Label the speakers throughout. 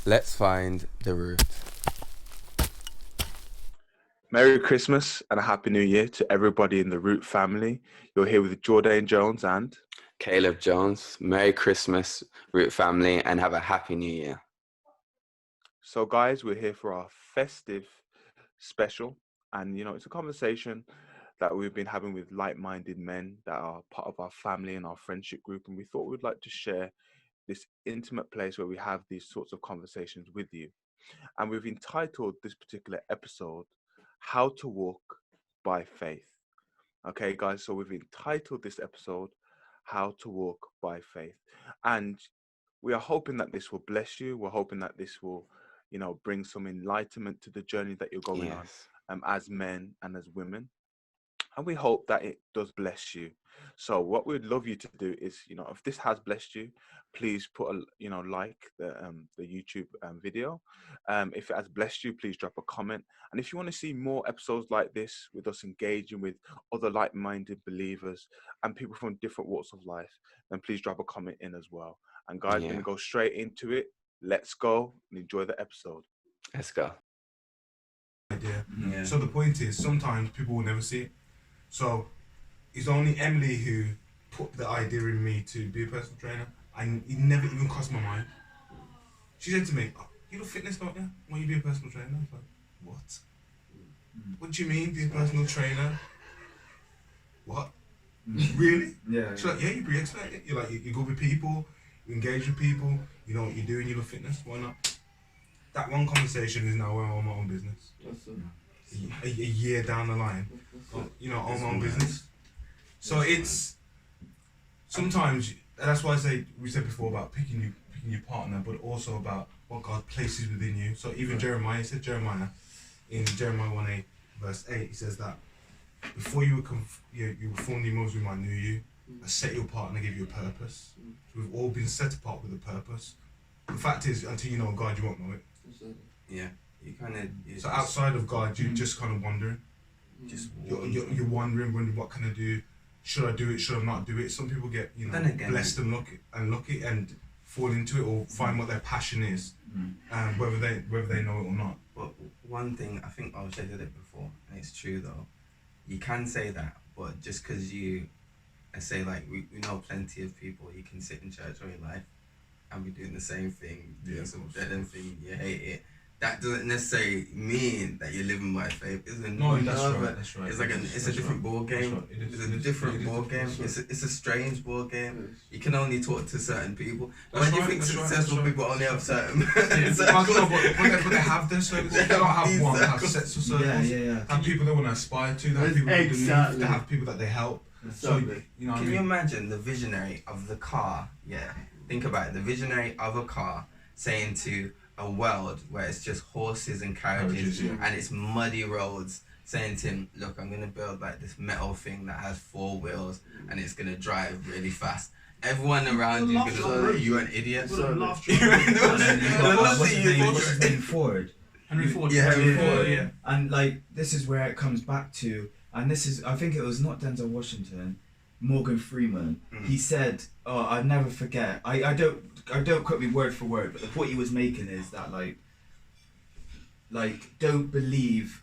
Speaker 1: Let's find the root.
Speaker 2: Merry Christmas and a Happy New Year to everybody in the Root family. You're here with Jordan Jones and
Speaker 1: Caleb Jones. Merry Christmas, root family, and have a Happy New Year.
Speaker 2: So guys, we're here for our festive special, and it's a conversation that we've been having with like-minded men that are part of our family and our friendship group, and we thought we'd like to share this intimate place where we have these sorts of conversations with you. And we've entitled this particular episode How to Walk by Faith. Okay, guys, so we've entitled this episode How to Walk by Faith. And we are hoping that this will bless you. We're hoping that this will, bring some enlightenment to the journey that you're going on as men and as women. And we hope that it does bless you. So what we'd love you to do is, if this has blessed you, please put like the YouTube video. If it has blessed you, please drop a comment. And if you want to see more episodes like this with us engaging with other like-minded believers and people from different walks of life, then please drop a comment in as well. And guys, we're going to go straight into it. Let's go and enjoy the episode.
Speaker 1: Let's go.
Speaker 3: Yeah. So the point is, sometimes people will never see it. So it's only Emily who put the idea in me to be a personal trainer, and it never even crossed my mind. She said to me, "Oh, you do fitness, don't you? When you be a personal trainer?" I was like, "What? What do you mean, be a personal trainer? What? Really?"
Speaker 4: Yeah.
Speaker 3: She's like, "Yeah, you're pretty expert. You you go with people, you engage with people. You know what you're doing. You do fitness. Why not?" That one conversation is now where I own my own business. A year down the line, own my own business. So it's sometimes that's why we said before about picking your partner, but also about what God places within you. So even Jeremiah said, in Jeremiah 1:8 verse 8, he says that before you were formed in Moses, I knew you. I set your apart and I gave you a purpose. So we've all been set apart with a purpose. The fact is, until you know God, you won't know it.
Speaker 4: Yeah. You kind of.
Speaker 3: So outside of God, you're just kind of wondering. You're wondering what can I do? Should I do it? Should I not do it? Some people get blessed and lucky and fall into it or find what their passion is, whether they know it or not.
Speaker 4: But one thing, I think Oshae did it before, and it's true though. You can say that, but just because I say like we know plenty of people, you can sit in church all your life and be doing the same thing, doing some dead end thing, you hate it. That doesn't necessarily mean that you're living by faith, isn't?
Speaker 3: No, that's right.
Speaker 4: It's like it's a different ball game. It's a different ball game. It's a strange ball game. You can only talk to certain people. When you think successful people only have certain
Speaker 3: but they have their circles. They don't have one. They have sets of circles.
Speaker 4: Yeah.
Speaker 3: Have people they want to aspire to. They have people that they they have people that they help. So
Speaker 4: Can you imagine the visionary of the car? Yeah. Think about it. The visionary of a car saying to a world where it's just horses and carriages and it's muddy roads, saying to him, "Look, I'm gonna build like this metal thing that has 4 wheels and it's gonna drive really fast." Everyone around you is gonna look, "You an idiot."
Speaker 5: What's his name? Ford.
Speaker 4: Henry Ford. Yeah.
Speaker 5: And like this is where it comes back to, and this is I think it was not Denzel Washington, Morgan Freeman. He said, "Oh, I never forget." I don't quote me word for word, but the point he was making is that like don't believe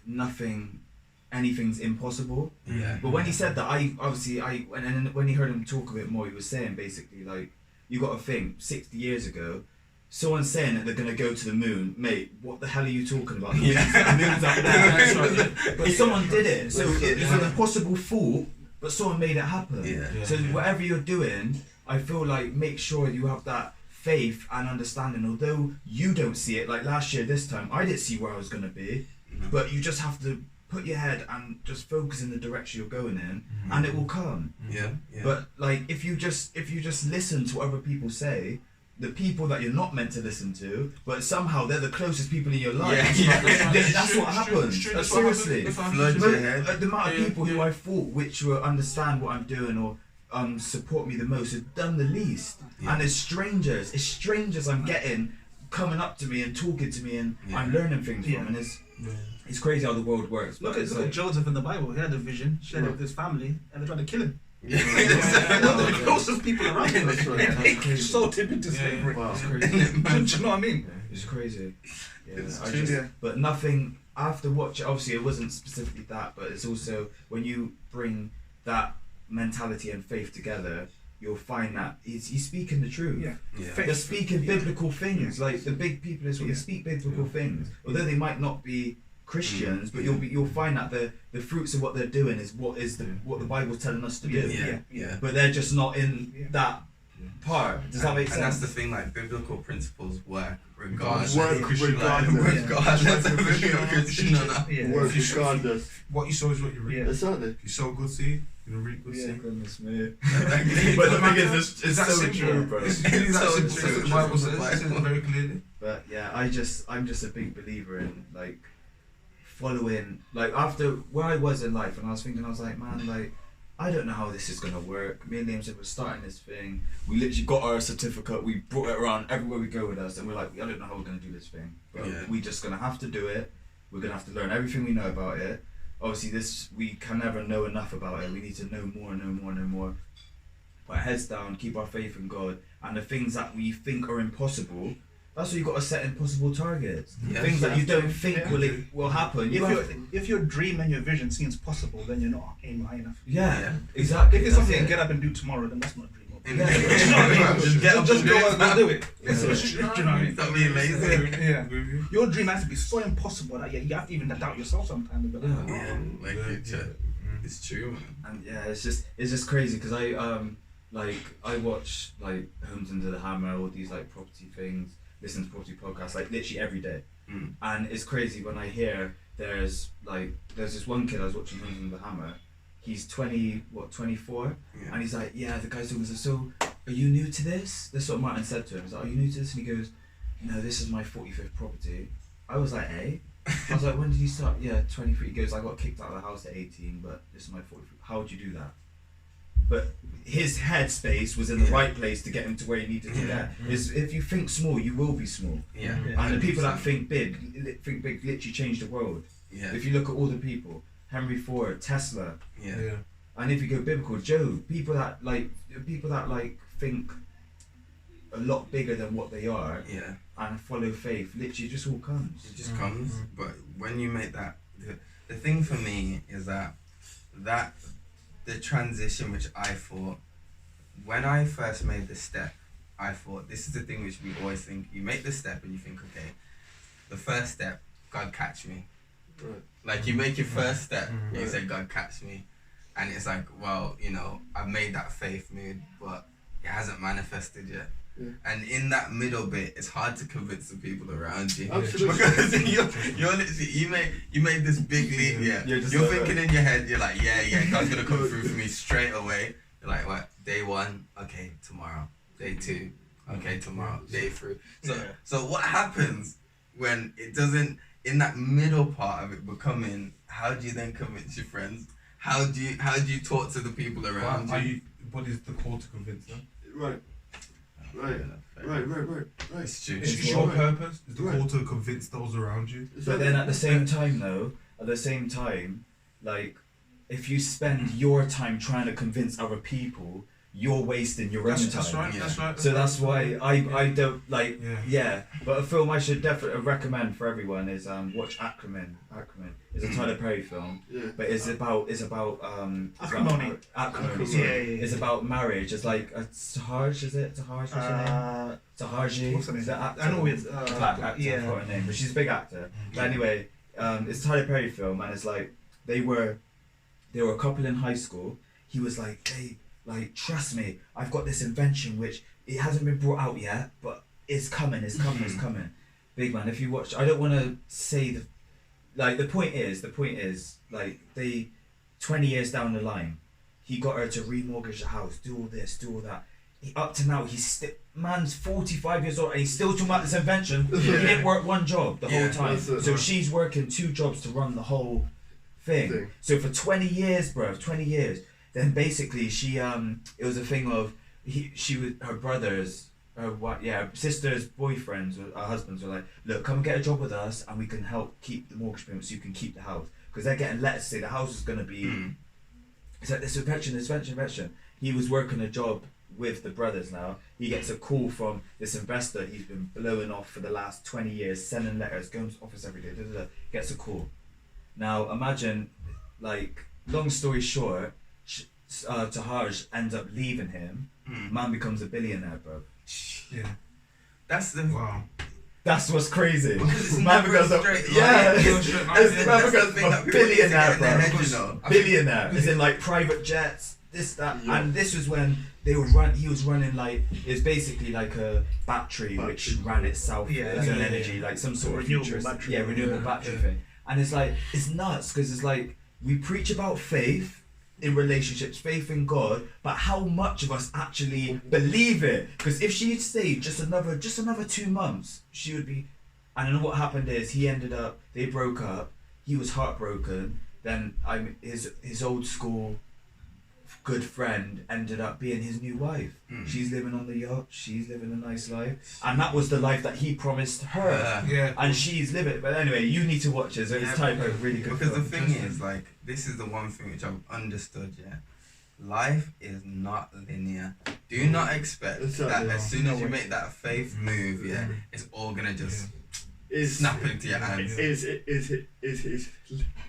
Speaker 5: anything's impossible.
Speaker 4: Yeah.
Speaker 5: But when he said that, when he heard him talk a bit more, he was saying basically like you got to think 60 years ago. Someone's saying that they're gonna go to the moon, mate. What the hell are you talking about? The moon's up there. But someone did it, so it's an impossible thought. But someone made it happen. So whatever you're doing, I feel like make sure you have that faith and understanding. Although you don't see it, like last year this time, I didn't see where I was gonna be. But you just have to put your head and just focus in the direction you're going in, and it will come.
Speaker 4: Yeah.
Speaker 5: But like if you just listen to what other people say, the people that you're not meant to listen to, but somehow they're the closest people in your life. That's what happens. Seriously, the amount of people who I thought which will understand what I'm doing or support me the most have done the least. And it's strangers I'm getting coming up to me and talking to me, and I'm learning things from. And it's crazy how the world works.
Speaker 6: Look at Joseph in the Bible. He had a vision, shared it with his family, and they tried to kill him.
Speaker 4: Yeah.
Speaker 6: One of the closest people around him. So tipping to slavery.
Speaker 5: Wow.
Speaker 6: Do you know what I mean?
Speaker 5: It's crazy. Yeah,
Speaker 4: It's
Speaker 5: I
Speaker 4: true.
Speaker 5: just, but nothing after watching. Obviously, it wasn't specifically that, but it's also when you bring that mentality and faith together, you'll find that he's speaking the truth.
Speaker 6: Yeah.
Speaker 1: Yeah.
Speaker 6: Faith.
Speaker 5: They're speaking
Speaker 6: Yeah.
Speaker 5: biblical things, like the big people is what they
Speaker 6: Yeah.
Speaker 5: speak biblical things. Although they might not be Christians, but you'll find that the fruits of what they're doing is what the Bible's telling us to do.
Speaker 4: Yeah, yeah.
Speaker 5: But they're just not in
Speaker 6: Yeah.
Speaker 5: that part. Does that make sense?
Speaker 4: And that's the thing, like biblical principles work regardless.
Speaker 3: Regardless.
Speaker 4: Regardless of if you're a Christian or not.
Speaker 6: Yeah.
Speaker 3: Work regardless. What you sow is what you reap.
Speaker 6: Yeah.
Speaker 3: Exactly. If you sow good seed, you're gonna reap good
Speaker 5: Yeah,
Speaker 3: seed.
Speaker 5: goodness me.
Speaker 4: Exactly.
Speaker 5: But the thing is, it's
Speaker 3: that
Speaker 5: so
Speaker 3: simple.
Speaker 5: true, bro.
Speaker 3: It's really that
Speaker 4: So
Speaker 3: simple.
Speaker 4: true.
Speaker 3: That's what the Bible says. It says it very clearly.
Speaker 5: But yeah, I'm just a big believer in like following, like after where I was in life, and I was thinking, I was like, man, like I don't know how this is gonna work. Me and Liam said we're starting this thing. We literally got our certificate. We brought it around everywhere we go with us, and we're like, I don't know how we're gonna do this thing, but
Speaker 4: Yeah.
Speaker 5: we're just gonna have to do it. We're gonna have to learn everything we know about it. Obviously, we can never know enough about it. We need to know more, know more, know more. Put our heads down, keep our faith in God, and the things that we think are impossible. That's why you got to set impossible targets.
Speaker 4: Yeah.
Speaker 5: Things that you don't think
Speaker 6: Yeah.
Speaker 5: will happen. You have to,
Speaker 6: If your dream and your vision seems possible, then you're not aiming high enough.
Speaker 5: yeah,
Speaker 4: Yeah.
Speaker 5: exactly.
Speaker 6: If it's
Speaker 5: that's
Speaker 6: something you
Speaker 5: it.
Speaker 6: get up and do tomorrow, then that's not a dream.
Speaker 5: Yeah.
Speaker 6: Do you know what I mean?
Speaker 4: Just get up
Speaker 6: Just
Speaker 4: and
Speaker 6: go
Speaker 4: do it,
Speaker 6: and
Speaker 4: man.
Speaker 6: do it.
Speaker 5: Yeah.
Speaker 6: Do you know what I mean?
Speaker 4: Stop being lazy.
Speaker 6: Yeah. Your dream has to be so impossible that you have to even doubt yourself sometimes. But
Speaker 5: Yeah.
Speaker 4: Yeah, like it's true, man.
Speaker 5: And yeah, it's just crazy because I watch like Homes Under the Hammer, all these like property things, listen to property podcasts like literally every day.
Speaker 4: Mm.
Speaker 5: And it's crazy when I hear there's this one kid I was watching Homes Under the Hammer. He's 24,
Speaker 4: Yeah.
Speaker 5: and he's like, yeah, the guy's talking to him, so are you new to this? That's what Martin said to him. He's like, are you new to this? And he goes, no, this is my 45th property. I was like, eh? I was like, when did you start? Yeah, 23. He goes, I got kicked out of the house at 18, but this is my 45th. How would you do that? But his headspace was in the
Speaker 4: Yeah.
Speaker 5: right place to get him to where he needed to get. Is if you think small, you will be small.
Speaker 4: Yeah.
Speaker 5: And the people that think big literally change the world.
Speaker 4: Yeah.
Speaker 5: If you look at all the people, Henry Ford, Tesla,
Speaker 4: Yeah.
Speaker 5: and if you go biblical, Job, people that think a lot bigger than what they are
Speaker 4: Yeah.
Speaker 5: and follow faith, literally just all comes.
Speaker 4: It just comes. But when you make that, the thing for me is that the transition which I thought, when I first made the step, I thought this is the thing which we always think. You make the step and you think, okay, the first step, God catch me.
Speaker 3: Right.
Speaker 4: Like you make your first step, you say, God catch me. And it's like, well, I've made that faith move, but it hasn't manifested yet.
Speaker 3: Yeah.
Speaker 4: And in that middle bit, it's hard to convince the people around you.
Speaker 3: Absolutely.
Speaker 4: Because you're literally, you made this big leap, yeah.
Speaker 5: You're just
Speaker 4: You're
Speaker 5: like,
Speaker 4: thinking in your head, you're like, yeah, God's gonna come through for me straight away. You're like, what? Day 1, okay, tomorrow. Day 2, okay, tomorrow. Day 3. So what happens when it doesn't, in that middle part of it becoming, how do you then convince your friends? How do you talk to the people around you?
Speaker 3: What is the call to convince them? Right. Right.
Speaker 4: It's true.
Speaker 3: It's
Speaker 5: It's
Speaker 3: your
Speaker 5: right.
Speaker 3: purpose. Is the call to convince those around you.
Speaker 5: But then at the same time, like, if you spend your time trying to convince other people, you're wasting your own time.
Speaker 3: That's right.
Speaker 4: Yeah.
Speaker 3: That's right.
Speaker 5: So that's why I don't like
Speaker 3: Yeah.
Speaker 5: But a film I should definitely recommend for everyone is watch Ackerman. It's a Tyler Perry film,
Speaker 3: Yeah.
Speaker 5: but it's about
Speaker 6: Acrimony.
Speaker 5: Acrimony.
Speaker 6: Yeah,
Speaker 5: sorry.
Speaker 6: yeah.
Speaker 5: It's about marriage. It's like a Tahaj, is it? Tahaj, what's her name? Tahaji.
Speaker 6: What's her name?
Speaker 5: Is that actor?
Speaker 6: I know it's
Speaker 5: Black actor. I forgot her name, but she's a big actor. But anyway, it's a Tyler Perry film, and it's like they were a couple in high school. He was like, hey, like, trust me, I've got this invention which it hasn't been brought out yet, but it's coming. Big man, if you watch, I don't want to say the point is, like, 20 years down the line, he got her to remortgage the house, do all this, do all that. Up to now, man's 45 years old and he's still talking about this invention. He didn't work one job the whole time.
Speaker 3: That's it.
Speaker 5: So she's working 2 jobs to run the whole thing. So for 20 years, then basically she, it was a thing of, her brothers, her sister's boyfriends, or her husbands were like, look, come and get a job with us and we can help keep the mortgage payment so you can keep the house. Because they're getting letters to say the house is going to be, it's like this invention. He was working a job with the brothers now. He gets a call from this investor he's been blowing off for the last 20 years, sending letters, going to office every day, gets a call. Now imagine, like, long story short, Tahaj ends up leaving him. Man becomes a billionaire, bro.
Speaker 3: Yeah.
Speaker 4: That's the
Speaker 3: Wow.
Speaker 5: That's what's crazy.
Speaker 4: because it's
Speaker 5: Man
Speaker 4: never
Speaker 5: becomes
Speaker 4: a
Speaker 5: a
Speaker 4: straight
Speaker 5: yeah.
Speaker 4: line.
Speaker 3: It's straight line,
Speaker 5: It's
Speaker 3: yeah.
Speaker 5: man
Speaker 4: That's the
Speaker 5: becomes
Speaker 4: thing
Speaker 5: a
Speaker 4: that people need to get
Speaker 5: billionaire,
Speaker 4: in their
Speaker 5: bro.
Speaker 4: head, you know.
Speaker 5: Billionaire. It's in like private jets, this, that, and this was when he was running like, it's basically like a battery which ran itself,
Speaker 6: Yeah,
Speaker 5: its own
Speaker 6: yeah,
Speaker 5: energy,
Speaker 6: yeah.
Speaker 5: like some sort of
Speaker 6: Renewable
Speaker 5: futurist,
Speaker 6: battery.
Speaker 5: renewable battery thing. And it's like, it's nuts because it's like we preach about faith in relationships, faith in God, but how much of us actually believe it? Because if she'd stayed just another 2 months, she would be. And then what happened is they broke up. He was heartbroken. Then his old school good friend ended up being his new wife. She's living on the yacht. She's living a nice life, and that was the life that he promised her.
Speaker 3: Yeah.
Speaker 5: And she's living. But anyway, you need to watch it. So it's type of really good.
Speaker 4: Because the
Speaker 5: film.
Speaker 4: thing is, like, this is the one thing which I've understood, yeah. Life is not linear. Do not expect that as soon as you make that faith move, yeah, it's all gonna just snap into your hands.
Speaker 7: It's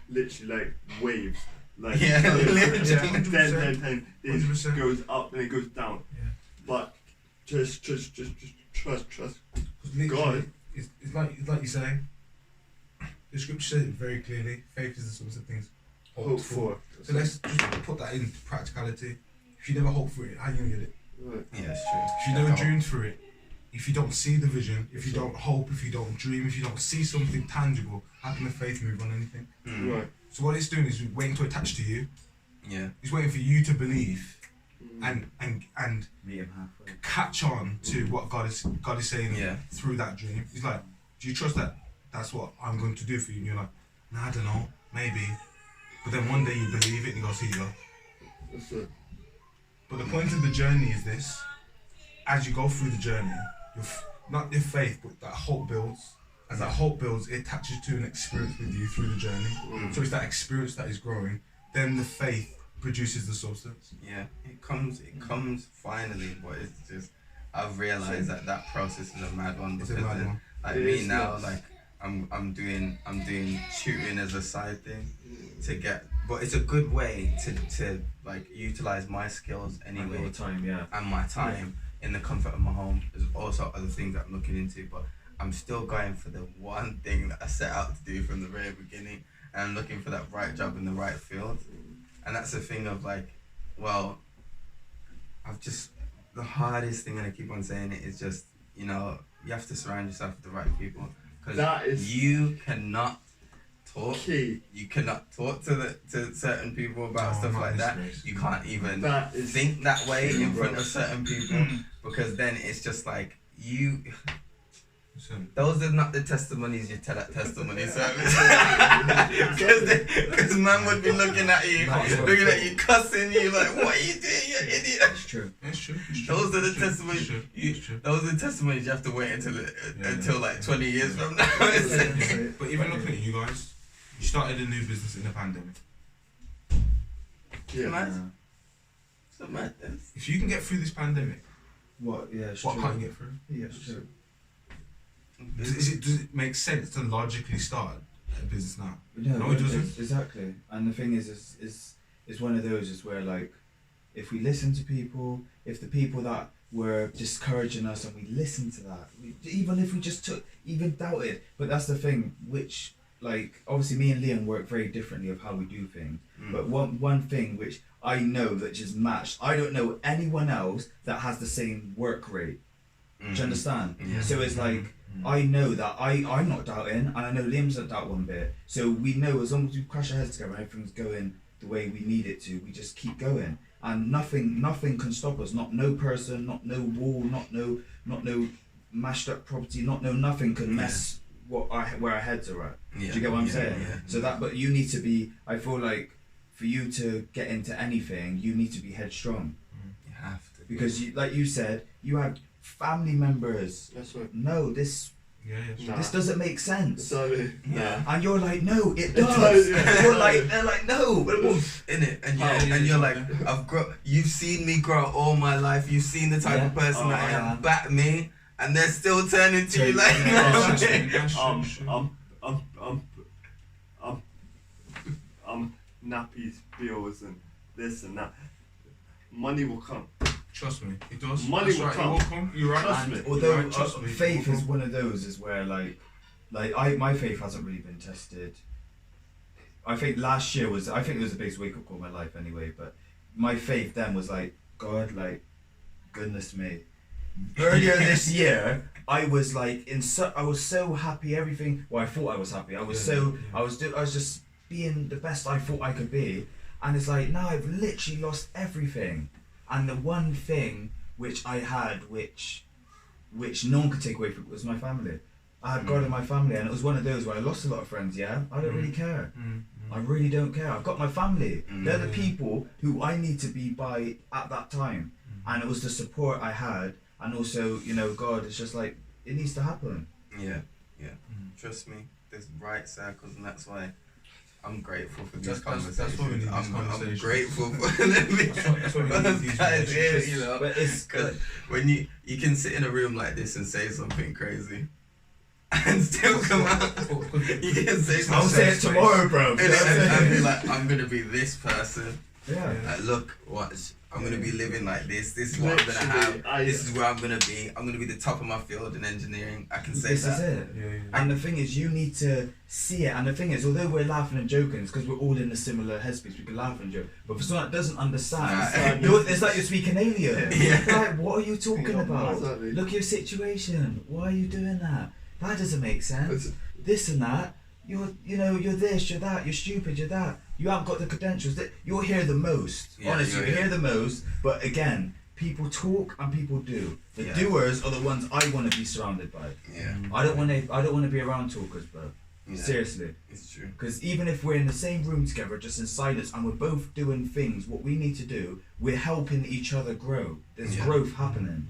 Speaker 7: literally like waves. Like,
Speaker 4: Yeah, literally.
Speaker 7: then this
Speaker 3: 100%.
Speaker 7: goes up and it goes down.
Speaker 3: Yeah.
Speaker 7: But just trust.
Speaker 3: Literally,
Speaker 7: God.
Speaker 3: It's like you say. The scripture says it very clearly. Faith is the source of things
Speaker 7: Hope for.
Speaker 3: So let's just put that into practicality. If you never hope for it, how are you gonna get it?
Speaker 7: Right.
Speaker 4: Yeah, it's true.
Speaker 3: If you never dreamed for it, if you don't see the vision, if you don't hope, if you don't dream, if you don't see something tangible, how can the faith move on anything?
Speaker 7: Right.
Speaker 3: So what it's doing is waiting to attach to you.
Speaker 4: Yeah.
Speaker 3: It's waiting for you to believe and
Speaker 5: Meet him halfway.
Speaker 3: catch on to what God is saying
Speaker 4: Yeah.
Speaker 3: through that dream. He's like, do you trust that that's what I'm going to do for you? And you're like, nah, I don't know, maybe. But then one day you believe it and he goes, here you go.
Speaker 7: That's it.
Speaker 3: But the point of the journey is this: as you go through the journey, not your faith, but that hope builds. As that hope builds, it attaches to an experience with you through the journey. So it's that experience that is growing. Then the faith produces the substance.
Speaker 4: Yeah. It comes finally, but it's just, I've realised that process is a mad one
Speaker 3: It's
Speaker 4: because
Speaker 3: a mad
Speaker 4: then,
Speaker 3: one.
Speaker 4: like
Speaker 7: It
Speaker 4: me
Speaker 7: is
Speaker 4: now,
Speaker 7: nuts.
Speaker 4: like I'm doing tutoring as a side thing to get, but it's a good way to like utilise my skills
Speaker 5: All
Speaker 4: anyway
Speaker 5: the time, yeah.
Speaker 4: and my time in the comfort of my home. There's also other things that I'm looking into, but I'm still going for the one thing that I set out to do from the very beginning, and I'm looking for that right job in the right field. And that's the thing of like, well, the hardest thing, and I keep on saying it, is just, you know, you have to surround yourself with the right people, because
Speaker 7: That is
Speaker 4: you cannot talk.
Speaker 7: key.
Speaker 4: You cannot talk to certain people about stuff
Speaker 3: not
Speaker 4: like
Speaker 3: this
Speaker 4: that.
Speaker 3: race.
Speaker 4: You can't even
Speaker 7: That is
Speaker 4: think that way in front
Speaker 7: bro.
Speaker 4: of certain people, because then it's just like you.
Speaker 3: So,
Speaker 4: Those are not the testimonies you tell at testimony service. Because man would be looking at you, cussing you like, what are you doing, you idiot?
Speaker 5: It's true.
Speaker 3: it's true.
Speaker 4: Those are the
Speaker 3: It's true,
Speaker 4: testimonies.
Speaker 3: it's true,
Speaker 4: You,
Speaker 3: it's true.
Speaker 4: those are the testimonies you have to wait until like 20 years from now.
Speaker 3: But even looking at you guys, you started a new business in the pandemic.
Speaker 7: Yeah.
Speaker 4: Man, it's a madness.
Speaker 3: If you can get through this pandemic,
Speaker 5: What? Yeah, it's
Speaker 3: what
Speaker 5: true.
Speaker 3: can't you get through?
Speaker 5: Yeah, it's true.
Speaker 3: Does it make sense to logically start a business now? No, it doesn't.
Speaker 5: Exactly. And the thing is one of those is where, like, if we listen to people, if the people that were discouraging us and we listened to that, even if we just even doubted, but that's the thing, which, like, obviously me and Liam work very differently of how we do things, but one thing which I know that just matched, I don't know anyone else that has the same work rate. Do you understand?
Speaker 4: Yeah.
Speaker 5: So it's like, I know that I'm not doubting, and I know Liam's not doubt one bit. So we know as long as we crash our heads together and everything's going the way we need it to, we just keep going. And nothing can stop us. Not no person, not no wall, not no mashed up property, nothing can mess where our heads are at.
Speaker 4: Yeah.
Speaker 5: Do you get what I'm saying?
Speaker 4: Yeah.
Speaker 5: So but you need to be, I feel like for you to get into anything, you need to be headstrong.
Speaker 4: You have to.
Speaker 5: Because like you said, you had family members.
Speaker 7: That's right.
Speaker 5: No, this
Speaker 3: Yeah.
Speaker 7: Nah.
Speaker 5: This doesn't make sense.
Speaker 7: Sorry.
Speaker 4: Yeah.
Speaker 5: And you're like, no, it
Speaker 7: does.
Speaker 5: does.
Speaker 7: Yeah.
Speaker 5: They're like, no. But
Speaker 4: In it, and
Speaker 3: Yeah,
Speaker 4: and
Speaker 3: yeah,
Speaker 4: you're
Speaker 3: yeah.
Speaker 4: like, you've seen me grow all my life. You've seen the type of person
Speaker 7: Oh,
Speaker 4: that I
Speaker 5: yeah.
Speaker 4: am. Back me, and they're still turning to you like.
Speaker 7: Nappies, bills, and this and that. Money will come.
Speaker 3: Trust me, it does.
Speaker 7: Money
Speaker 3: That's
Speaker 7: will
Speaker 3: right,
Speaker 7: come.
Speaker 3: It will come. You're right.
Speaker 7: Trust
Speaker 5: And
Speaker 7: me.
Speaker 5: although
Speaker 3: You're right, trust me, it
Speaker 5: faith
Speaker 3: will
Speaker 5: is
Speaker 3: come.
Speaker 5: one of those is where my faith hasn't really been tested. I think last year I think it was the biggest wake up call in my life anyway, but my faith then was like, God, like, goodness me. Earlier this year, I was like I was so happy, everything, well, I thought I was happy. I was I was just being the best I thought I could be, and it's like now I've literally lost everything. And the one thing which I had, which no one could take away from me, was my family. I had God in my family, and it was one of those where I lost a lot of friends. Yeah, I don't really care. I really don't care. I've got my family. They're the people who I need to be by at that time, and it was the support I had, and also, you know, God. It's just like it needs to happen.
Speaker 4: Yeah. Trust me, there's right circles, and that's why I'm grateful for these conversations.
Speaker 3: That's why we need these
Speaker 4: I'm
Speaker 3: conversations.
Speaker 4: grateful for them.
Speaker 3: That's why we need these
Speaker 4: Guys here,
Speaker 3: relationships.
Speaker 4: you know,
Speaker 5: But it's
Speaker 4: because when you can sit in a room like this and say something crazy, and still come out. You can say something.
Speaker 5: I'll say it tomorrow, bro.
Speaker 4: And be like, I'm gonna be this person.
Speaker 5: Yeah.
Speaker 4: Like, look, watch. I'm gonna be living like this. This is what I'm gonna have. This is where I'm gonna be. I'm gonna be the top of my field in engineering. I can say
Speaker 5: This
Speaker 4: that.
Speaker 5: is it.
Speaker 3: Yeah.
Speaker 5: And the thing is, you need to see it. And the thing is, although we're laughing and joking, it's because we're all in a similar headspace. We can laugh and joke. But for someone that doesn't understand, it's like you're speaking alien.
Speaker 4: Yeah.
Speaker 5: Like, what are you talking
Speaker 7: Yeah,
Speaker 5: about?
Speaker 7: exactly.
Speaker 5: Look at your situation. Why are you doing that? That doesn't make sense. This and that. You're this, you're that, you're stupid, you're that. You haven't got the credentials. That you'll hear the most.
Speaker 4: Yeah,
Speaker 5: Honestly,
Speaker 4: yeah,
Speaker 5: you
Speaker 4: yeah.
Speaker 5: hear the most. But again, people talk and people do. The
Speaker 4: Yeah.
Speaker 5: doers are the ones I want to be surrounded by.
Speaker 4: Yeah.
Speaker 5: I don't want to be around talkers, bro.
Speaker 4: Yeah.
Speaker 5: Seriously.
Speaker 4: It's true.
Speaker 5: Because even if we're in the same room together, just in silence, and we're both doing things, what we need to do, we're helping each other grow. There's
Speaker 4: Yeah.
Speaker 5: growth happening.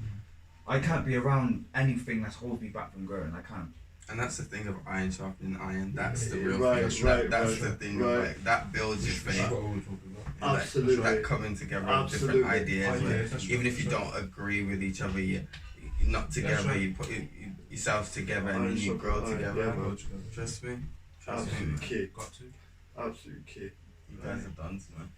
Speaker 5: I can't be around anything that's holding me back from growing. I can't.
Speaker 4: And that's the thing of iron sharpening iron. That's the real
Speaker 7: Right,
Speaker 4: thing.
Speaker 7: right,
Speaker 4: That's
Speaker 7: right,
Speaker 4: the thing.
Speaker 7: right.
Speaker 4: Of, like, that builds your
Speaker 3: That's
Speaker 4: faith.
Speaker 3: what we're talking about.
Speaker 4: Like,
Speaker 7: Absolutely.
Speaker 4: that coming together of
Speaker 7: Absolutely.
Speaker 4: different ideas.
Speaker 3: Yeah,
Speaker 4: Like,
Speaker 3: that's
Speaker 4: even
Speaker 3: right,
Speaker 4: if you
Speaker 3: that's
Speaker 4: don't agree with each other, you're not together.
Speaker 3: right.
Speaker 4: You put yourselves together and then you grow together.
Speaker 7: Yeah.
Speaker 3: Go together.
Speaker 4: Trust me. Trust me.
Speaker 7: Absolute key.
Speaker 3: Got to.
Speaker 7: Absolute key.
Speaker 4: You guys are done, man.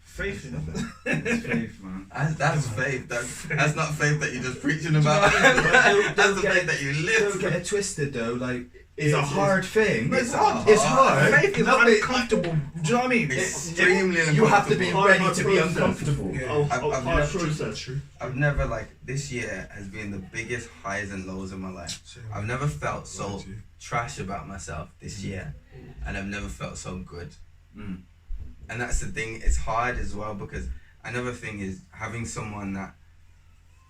Speaker 6: Faith, you know.
Speaker 5: It's faith, man.
Speaker 4: That's faith. That's not faith that you're just preaching about.
Speaker 5: Don't
Speaker 4: That's the
Speaker 5: get-
Speaker 4: faith that you
Speaker 5: Don't get
Speaker 4: live.
Speaker 5: it twisted though. Like it's a hard thing.
Speaker 4: It's hard.
Speaker 5: It's hard.
Speaker 6: Faith is
Speaker 5: No, but
Speaker 6: uncomfortable. Do you know what I mean?
Speaker 4: Extremely
Speaker 5: you have to be
Speaker 4: uncomfortable.
Speaker 5: ready
Speaker 7: Hard
Speaker 5: to be
Speaker 7: process.
Speaker 5: uncomfortable.
Speaker 7: Oh,
Speaker 4: I've
Speaker 7: hard
Speaker 4: never-
Speaker 7: process.
Speaker 4: I've never this year has been the biggest highs and lows in my life. I've never felt so trash about myself this year, and I've never felt so good.
Speaker 5: Mm.
Speaker 4: And that's the thing. It's hard as well because another thing is having someone that.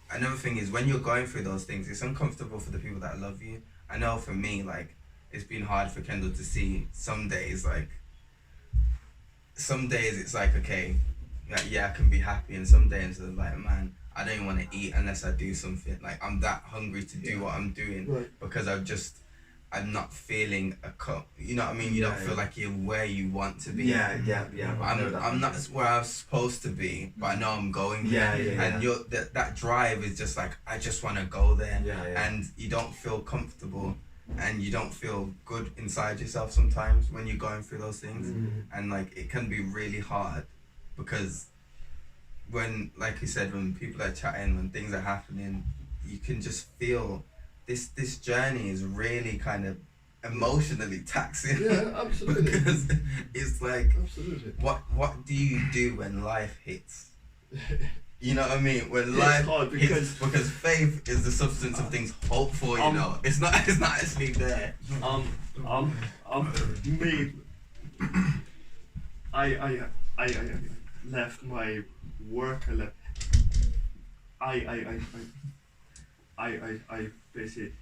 Speaker 4: Another thing is when you're going through those things, it's uncomfortable for the people that love you. I know for me, it's been hard for Kendall to see some days. Some days it's like, okay, yeah, I can be happy, and some days it's like, man, I don't even want to eat unless I do something. Like I'm that hungry to do what I'm doing
Speaker 7: Right.
Speaker 4: because I'm not feeling you know what I mean? You don't feel like you're where you want to be.
Speaker 5: Yeah. I know that.
Speaker 4: I'm not where I'm supposed to be, but I know I'm going there.
Speaker 5: Yeah.
Speaker 4: And that drive is just like, I just want to go there.
Speaker 5: Yeah.
Speaker 4: And you don't feel comfortable and you don't feel good inside yourself sometimes when you're going through those things. And it can be really hard because when, like you said, when people are chatting, when things are happening, you can just feel this journey is really kind of emotionally taxing.
Speaker 7: Yeah, absolutely.
Speaker 4: Because it's like,
Speaker 7: Absolutely.
Speaker 4: what do you do when life hits? You know what I mean? When
Speaker 7: It's
Speaker 4: life
Speaker 7: hard
Speaker 4: hits, because faith is the substance of things hoped for. You know, it's not actually there.
Speaker 7: Me. I left my work. I basically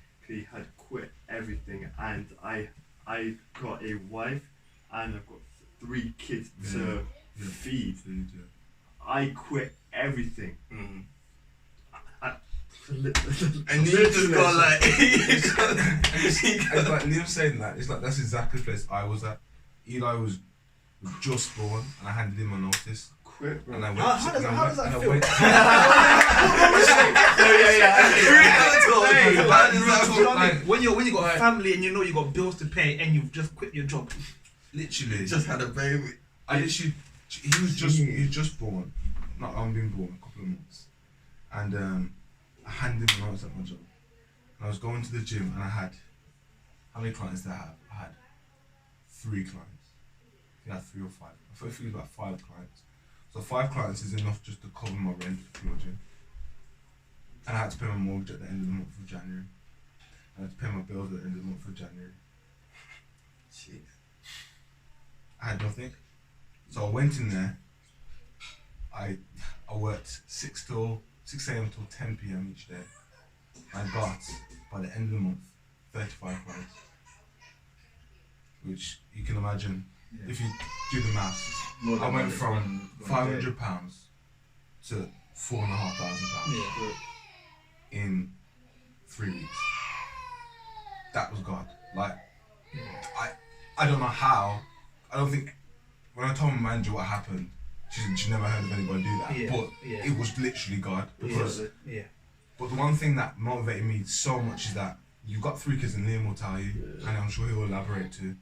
Speaker 7: had quit everything, and I got a wife, and I've got 3 kids to feed. I quit everything.
Speaker 4: Mm. And you just got like.
Speaker 3: It's like Liam saying that. It's like that's exactly the place I was at. Eli was just born, and I handed him my notice.
Speaker 7: Quit, bro.
Speaker 3: And I went.
Speaker 6: How does that feel? When you got a family and you know you got bills to pay and you've just quit your job.
Speaker 3: Literally.
Speaker 4: Just had a baby.
Speaker 3: He was just born. Not long been born, a couple of months. And I handed him my notice at my job. And I was going to the gym and I had, how many clients did I have? I had 3 clients. I think I had 3 or 5. I think it was about 5 clients. So 5 clients is enough just to cover my rent for my gym. And I had to pay my mortgage at the end of the month of January. I had to pay my bills at the end of the month of January.
Speaker 4: Jeez.
Speaker 3: I had nothing. So I went in there. I worked 6 a.m. till 10 p.m. each day. I got, by the end of the month, 35 clients. Which you can imagine, if you do the maths, I went from £500 to £4,500 in 3 weeks. That was God. Like, I don't know how. I don't think, when I told my manager what happened, she never heard of anybody do that. But it was literally God. Because, But the one thing that motivated me so much is that you've got 3 kids, and Liam will tell you, and I'm sure he'll elaborate too.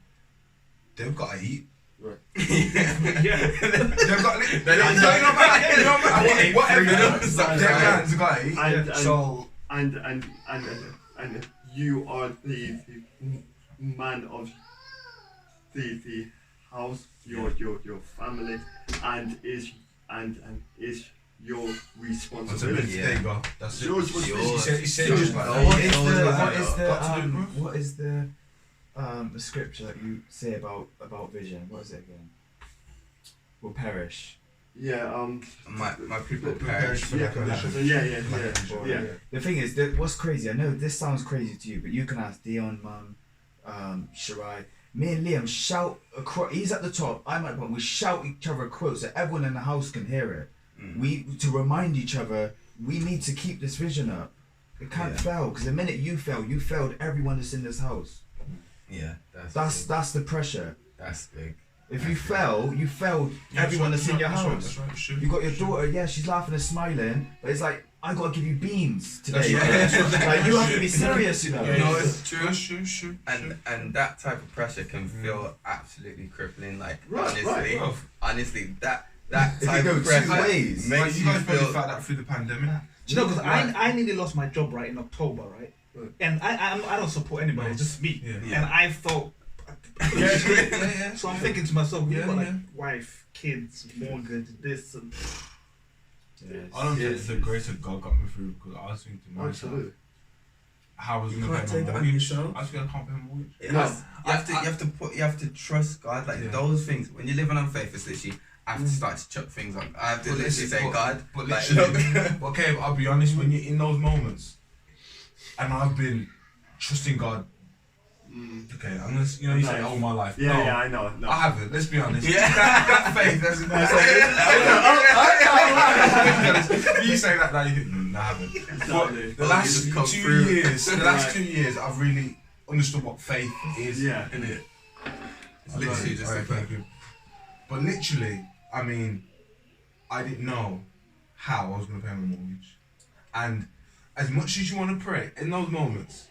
Speaker 3: They've got to eat.
Speaker 7: Right.
Speaker 3: They've got to eat. Whatever. They've got to eat. So,
Speaker 7: and you are the man of the house, your family, and is your responsibility.
Speaker 3: there you go. That's it.
Speaker 7: Yours.
Speaker 3: He said just like
Speaker 5: What is the scripture that you say about vision? What is it again? Will perish.
Speaker 7: Yeah.
Speaker 4: My people perish for
Speaker 7: Yeah.
Speaker 4: lack of knowledge.
Speaker 7: Yeah.
Speaker 5: The thing is, what's crazy, I know this sounds crazy to you, but you can ask Dion, Mum, Shirai. Me and Liam shout across, he's at the top, I'm at the bottom, we shout each other quotes so everyone in the house can hear it. To remind each other, we need to keep this vision up. It can't fail, because the minute you fail, you failed everyone that's in this house.
Speaker 4: Yeah,
Speaker 5: That's the pressure.
Speaker 4: that's big.
Speaker 5: If you fail, you failed everyone that's in your house.
Speaker 3: That's right.
Speaker 5: You got your daughter, she's laughing and smiling, but it's like, I gotta give you beans today.
Speaker 3: That's
Speaker 5: like, you have to be serious, you know.
Speaker 4: No, it's true.
Speaker 3: True.
Speaker 4: And that type of pressure can feel absolutely crippling. Like
Speaker 7: Right.
Speaker 4: honestly, that
Speaker 5: It
Speaker 4: type
Speaker 5: can go
Speaker 4: of
Speaker 5: 2
Speaker 4: pressure
Speaker 5: ways.
Speaker 3: Like,
Speaker 4: makes
Speaker 3: you
Speaker 4: you
Speaker 3: guys probably
Speaker 4: feel.
Speaker 3: felt that through the pandemic.
Speaker 6: Do you know, because I nearly lost my job right in October, right? And I don't support anybody, it's just me.
Speaker 3: Yeah.
Speaker 6: And I felt.
Speaker 3: Yeah.
Speaker 6: So I'm thinking to myself, you've
Speaker 3: Yeah,
Speaker 6: got like
Speaker 3: yeah.
Speaker 6: wife, kids, mortgage, this and.
Speaker 3: I don't think the grace of God got me through, because I was thinking to myself,
Speaker 7: Absolutely.
Speaker 3: how was
Speaker 1: You
Speaker 3: going to
Speaker 1: can't
Speaker 3: pay
Speaker 1: take
Speaker 3: my
Speaker 1: that on your
Speaker 3: mortgage?
Speaker 1: show.
Speaker 3: I was thinking I can't pay my mortgage.
Speaker 4: You have to trust God. Like
Speaker 3: Yeah.
Speaker 4: those things. When you're living on faith, it's literally I have to start to chuck things on. I have to
Speaker 3: But
Speaker 4: literally
Speaker 3: listen,
Speaker 4: say,
Speaker 3: but-
Speaker 4: God,
Speaker 3: But
Speaker 4: like,
Speaker 3: literally, okay, but I'll be honest, when you're in those moments, and I've been trusting God, okay, I'm gonna, you say all my life.
Speaker 7: Yeah,
Speaker 3: No,
Speaker 7: yeah, I know. No.
Speaker 3: I haven't, let's be honest.
Speaker 4: Yeah.
Speaker 3: that faith, that's you say that now, you think, no, I haven't. But
Speaker 7: Exactly.
Speaker 3: the last
Speaker 4: just come
Speaker 3: 2
Speaker 4: through.
Speaker 3: years, I've really understood what faith is.
Speaker 7: Yeah.
Speaker 3: Innit?
Speaker 4: It's literally just
Speaker 3: Alright,
Speaker 4: like
Speaker 3: thank you. But literally, I mean, I didn't know how I was going to pay my mortgage. And as much as you want to pray, in those moments,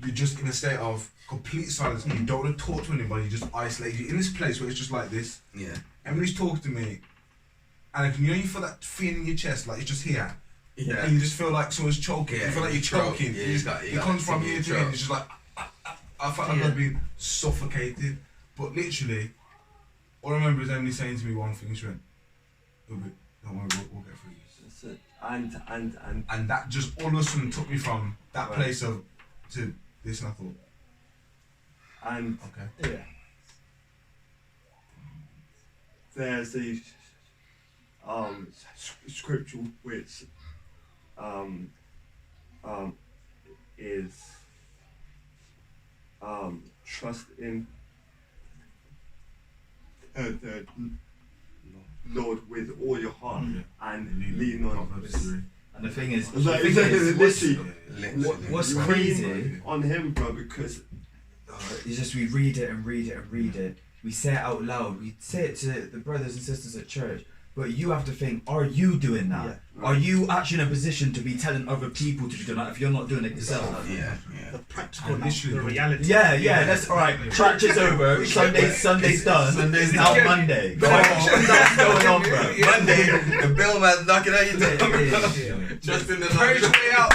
Speaker 3: you're just in a state of complete silence. You don't want to talk to anybody, you just isolate. You're in this place where it's just like this.
Speaker 4: yeah.
Speaker 3: Everybody's talking to me. And you feel that feeling in your chest, like it's just here.
Speaker 4: Yeah.
Speaker 3: And you just feel like someone's choking.
Speaker 4: Yeah,
Speaker 3: you feel like you're
Speaker 4: your throat.
Speaker 3: choking.
Speaker 4: Yeah,
Speaker 3: You
Speaker 4: you got
Speaker 3: it comes from
Speaker 4: it in
Speaker 3: here
Speaker 4: your
Speaker 3: to here.
Speaker 4: throat.
Speaker 3: It's just like, I felt like I'd been suffocated. But literally, all I remember is Emily saying to me one thing. She went, don't worry, we'll get through this.
Speaker 7: That's it.
Speaker 3: And that just all of a sudden took me from that place of to this, and I thought,
Speaker 7: And
Speaker 3: okay.
Speaker 6: Yeah.
Speaker 7: there's the scripture which is trust in the Lord with all your heart and lean on
Speaker 3: Proverbs 3.
Speaker 5: And the thing is,
Speaker 7: Like, what's
Speaker 5: what's crazy
Speaker 7: on him, bro? Because
Speaker 5: it's just we read it and read it and read it. We say it out loud. We say it to the brothers and sisters at church. But you have to think: are you doing that?
Speaker 6: Yeah.
Speaker 5: Are you actually in a position to be telling other people to be doing that if you're not doing it yourself?
Speaker 4: Yeah.
Speaker 6: The practical,
Speaker 3: Initially,
Speaker 6: the reality.
Speaker 5: Yeah. That's all right. Church is over. Sunday's done.
Speaker 4: Sunday's
Speaker 5: It's now
Speaker 4: done.
Speaker 5: Monday. What's going on, bro?
Speaker 4: Monday, the bill man's knocking out your door. Just in the way out.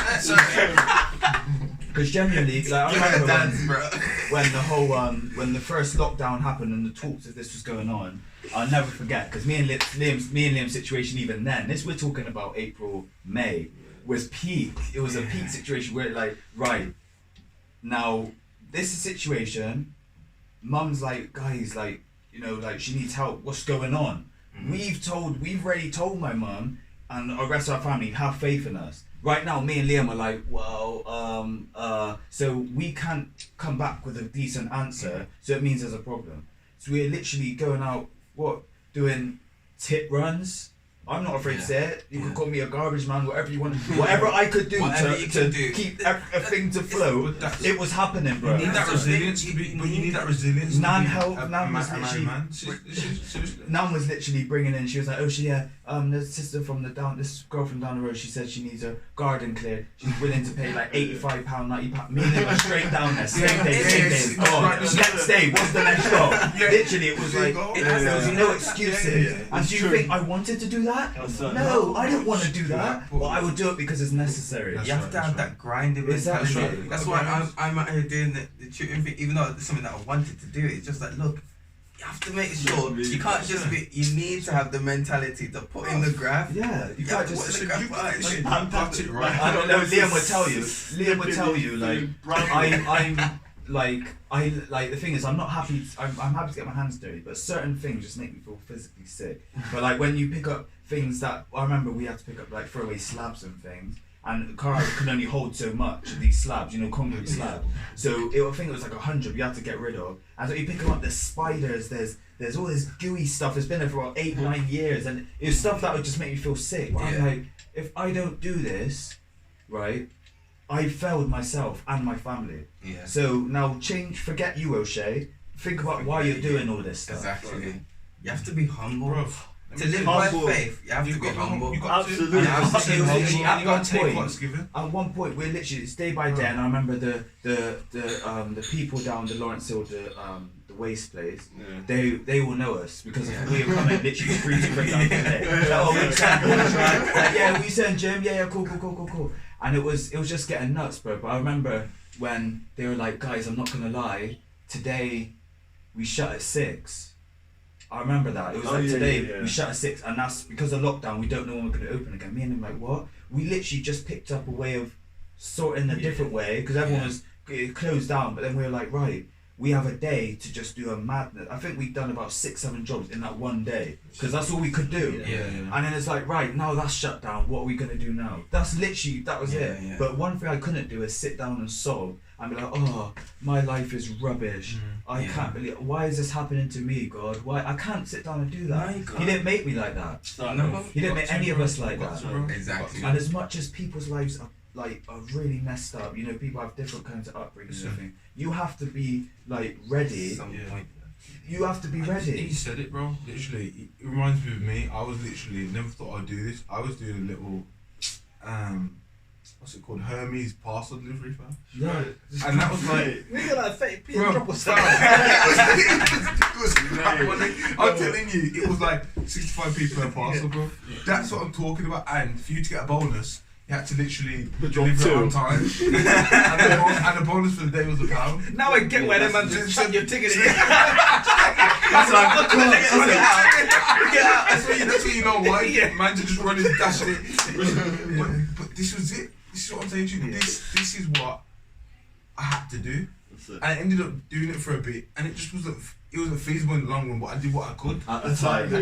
Speaker 5: Because genuinely, like, I remember
Speaker 4: Dance, bro.
Speaker 5: when the whole when the first lockdown happened and the talks of this was going on, I'll never forget, because me and Liam's situation even then, this we're talking about April, May, was peak. It was a peak situation where like, right, now this is a situation, mum's like, guys, like, you know, like she needs help, what's going on? We've already told my mum and the rest of our family, have faith in us. Right now, me and Liam are like, well, so we can't come back with a decent answer, so it means there's a problem. So we're literally going out, doing tip runs. I'm not afraid to say it. You could call me a garbage man, whatever you want. Whatever I could do to keep everything to flow, it was happening, bro.
Speaker 3: You need that resilience, but you need that resilience.
Speaker 5: Nan was literally bringing in. She was like, "Oh, the sister from this girl from down the road. She said she needs a garden cleared. She's willing to pay like £85, £90. Me and him were straight down there, same day. Next day, what's the next stop? Literally, it was like there was no excuses. And do you think I wanted to do that? No, I didn't want to do that. But I would do it because it's necessary.
Speaker 4: You have to have that grinding mentality. That's why I'm out here doing the tutoring thing, even though it's something that I wanted to do. It's just like, look, you have to make sure you can't just be. You need to have the mentality to put in the graph.
Speaker 5: Yeah, you can't just.
Speaker 3: It right.
Speaker 5: I don't know. Liam would tell you. Like I like the thing is, I'm not happy. I'm happy to get my hands dirty, but certain things just make me feel physically sick. But like when you pick up things that I remember, we had to pick up like throwaway slabs and things. And the car can only hold so much of these slabs, concrete slab. So I think it was like 100 we had to get rid of. And so you pick them up, there's spiders, there's all this gooey stuff that's been there for about 8-9 years, and it was stuff that would just make me feel sick. But I'm like, if I don't do this, right, I failed myself and my family.
Speaker 4: Yeah.
Speaker 5: So now forget you, Oshae. Think about why you're doing all this stuff.
Speaker 4: Exactly. You have to be humble.
Speaker 3: Bro,
Speaker 4: to live by faith, you have to be humble.
Speaker 3: You got
Speaker 7: Absolutely.
Speaker 3: To,
Speaker 5: Absolutely.
Speaker 3: you got to take what's given.
Speaker 5: At one point, we're literally, it's day by day, and I remember the people down the Lawrence Hill, the waste place, they will know us because we were coming literally free to break down today. We send Jim, cool. And it was just getting nuts, bro. But I remember when they were like, guys, I'm not gonna lie, today we shut at 6. I remember that. It was today we shut at 6, and that's because of lockdown. We don't know when we're going to open again. Me and him like, what? We literally just picked up a way of sorting a different way because everyone was closed down. But then we were like, right, we have a day to just do a madness. I think we've done about 6-7 jobs in that one day because that's all we could do. And then it's like, right, now that's shut down. What are we going to do now? That's literally, that was it.
Speaker 4: Yeah.
Speaker 5: But one thing I couldn't do is sit down and sob and be like, oh, my life is rubbish. I can't believe, why is this happening to me, God? Why? I can't sit down and do that. He didn't make me like that. He didn't make any of us like that.
Speaker 4: Exactly.
Speaker 5: And as much as people's lives are really messed up, people have different kinds of upbringing and everything. You have to be like ready. You have to be ready.
Speaker 3: He said it, bro. Literally, it reminds me of me. I was literally never thought I'd do this. I was doing a little, what's it called? Hermes parcel delivery firm.
Speaker 5: Yeah.
Speaker 3: And that was like,
Speaker 6: We got like 30p
Speaker 3: bro,
Speaker 6: drop or
Speaker 3: it
Speaker 6: something.
Speaker 3: was crap, I'm telling you, it was like 65p per parcel, bro. That's what I'm talking about. And for you to get a bonus, you had to literally deliver it on time. and the bonus for the day was £1.
Speaker 6: Now I get where them man just chuck your ticket in.
Speaker 5: That's like,
Speaker 3: That's what you know why. Man just running, dashing it. But this was it. This is what I'm saying to you. This is what I had to do. And I ended up doing it for a bit, and it just wasn't feasible in the long run, but I did what I could
Speaker 5: at the time.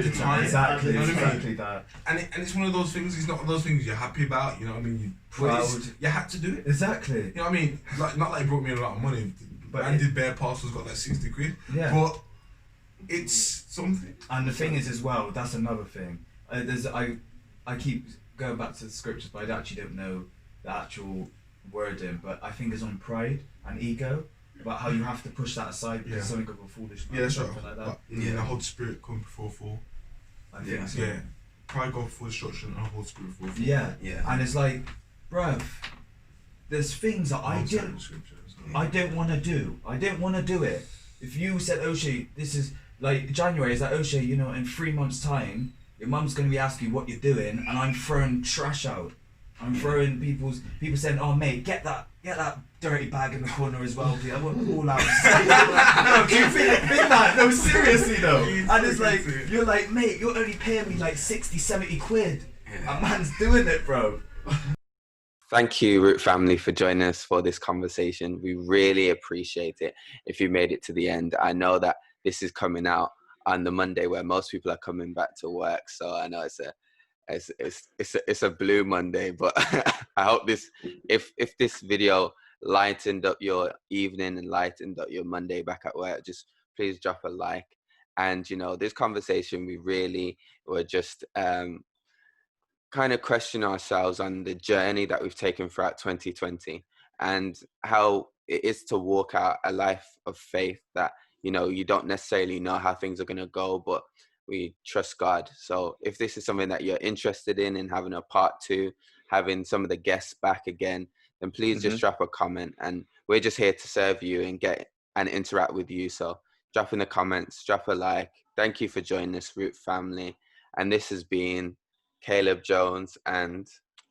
Speaker 5: Exactly.
Speaker 3: You know what I mean?
Speaker 5: Exactly that.
Speaker 3: And it's one of those things. It's not one of those things you're happy about. You know what I mean? You're
Speaker 5: proud.
Speaker 3: You had to do it.
Speaker 5: Exactly.
Speaker 3: You know what I mean? Like, not like it brought me a lot of money, but I did bare parcels, got like 60 quid.
Speaker 5: Yeah.
Speaker 3: But it's something.
Speaker 5: And the thing is as well, that's another thing. I keep going back to the scriptures, but I actually don't know the actual wording, but I think it's on pride and ego, about how you have to push that aside because something of a foolish man,
Speaker 3: Yeah, that's
Speaker 5: something
Speaker 3: right.
Speaker 5: like that.
Speaker 3: The whole spirit come before fall.
Speaker 5: I think so.
Speaker 3: Yeah. Pride go before destruction and whole spirit before fall.
Speaker 5: Yeah.
Speaker 4: Yeah.
Speaker 5: And it's like, bruv, there's things that I don't want to do. I don't want to do it. If you said, Oshae, this is like January, it's like, Oshae, you know, in 3 months' time, your mum's going to be asking you what you're doing, and I'm throwing trash out. I'm throwing people saying, oh mate, get that dirty bag in the corner as well, please. I want them all out. No, do you think that? No, seriously though. And it's like, you're like, mate, you're only paying me like 60, 70 quid. A man's doing it, bro.
Speaker 1: Thank you, Root family, for joining us for this conversation. We really appreciate it. If you made it to the end, I know that this is coming out on the Monday where most people are coming back to work. So I know it's a blue Monday, but I hope if this video lightened up your evening and lightened up your Monday back at work, just please drop a like. And you know, this conversation, we really were just kind of question ourselves on the journey that we've taken throughout 2020 and how it is to walk out a life of faith that, you know, you don't necessarily know how things are going to go, but we trust God. So if this is something that you're interested in having a part 2, having some of the guests back again, then please just drop a comment, and we're just here to serve you and get and interact with you. So drop in the comments, drop a like. Thank you for joining us, Root family. And this has been Caleb Jones and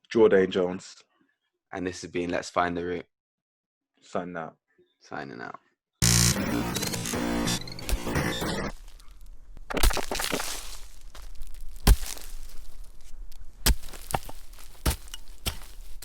Speaker 2: Jordan Jones.
Speaker 1: And this has been Let's Find the Root.
Speaker 2: Signing out.
Speaker 1: Signing out.